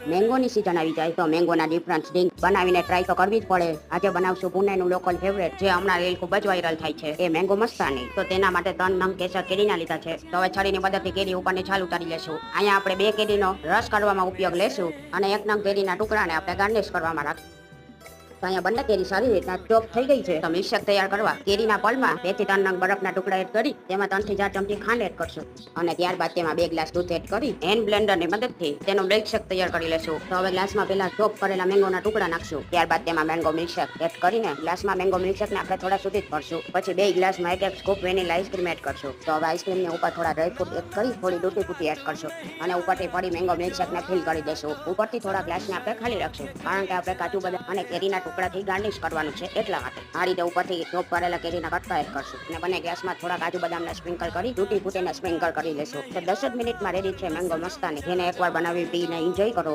મેંગોની season આવી જાય તો મેંગોના ડિફરન્ટ ડ્રિંક બનાવીને ટ્રાય તો કરવી જ પડે. આજે બનાવશું પુણેનું લોકલ ફેવરેટ, જે હમણાં રીલ ખૂબ જ વાયરલ થાય છે, એ મેંગો મસ્તાની. તો તેના માટે 3 નંગ કેસર કેરીના લીધા છે. તો હવે છરીની મદદથી કેરી ઉપરની છાલ ઉતારી લેશું. અહીંયા આપણે 2 કેરીનો રસ કાઢવામાં ઉપયોગ લેશું અને 1 નંગ કેરીના ટુકડાને આપણે ગાર્નિશ કરવામાં રાખીશું. તો અહીંયા બંને કેરી સારી રીતના ચોપ થઈ ગઈ છે. તો મિક્સર તૈયાર કરવા કેરીના પલ્પમાં 2 થી 3 નંગ બરફના ટુકડા એડ કરી તેમાં 3 થી 4 ચમચી ખાંડ એડ કરશું અને ત્યારબાદ તેમાં 2 ગ્લાસ દૂધ એડ કરી હેન્ડ બ્લેન્ડરની મદદથી તેનો મિલ્કશેક તૈયાર કરી લેશું. તો હવે ગ્લાસમાં પહેલા ચોપ કરેલા મેંગોના ટુકડા નાખશું. ત્યારબાદ તેમાં મેંગો મિલ્કશેક એડ કરીને ગ્લાસમાં મેંગો મિલ્કશેકને આપણે થોડા સુધી જ ભરશું. પછી 2 ગ્લાસમાં 1 સ્કૂપ વેનીલા આઈસ્ક્રીમ એડ કરશું. તો હવે આઈસ્ક્રીમની ઉપર થોડા ડ્રાયફ્રૂટ એડ કરી થોડી ડૂટી ફૂટી એડ કરશું અને ઉપરથી ફરી મેંગો મિલ્કશેકને ફિલ કરી દેશું. ઉપરથી થોડા ગ્લાસને આપણે ખાલી રાખશું, કારણ કે આપણે કાજુ બદામ અને કેરીના ટુકડાથી ગાર્નિશ કરવાનું છે એટલા માટે. આ રીતે ઉપરથી ચોપ કરેલા કેરીના કટકા એડ કરશું અને બંને ગ્લાસમાં થોડા કાજુ બદામને સ્પ્રિંકલ કરી ડૂટી ફૂટીને સ્પ્રિંકલ કરી લેશું. તો 10 જ મિનિટમાં રેડી છે મેંગો મસ્તાની, જેને એકવાર બનાવી પીને એન્જોય કરો.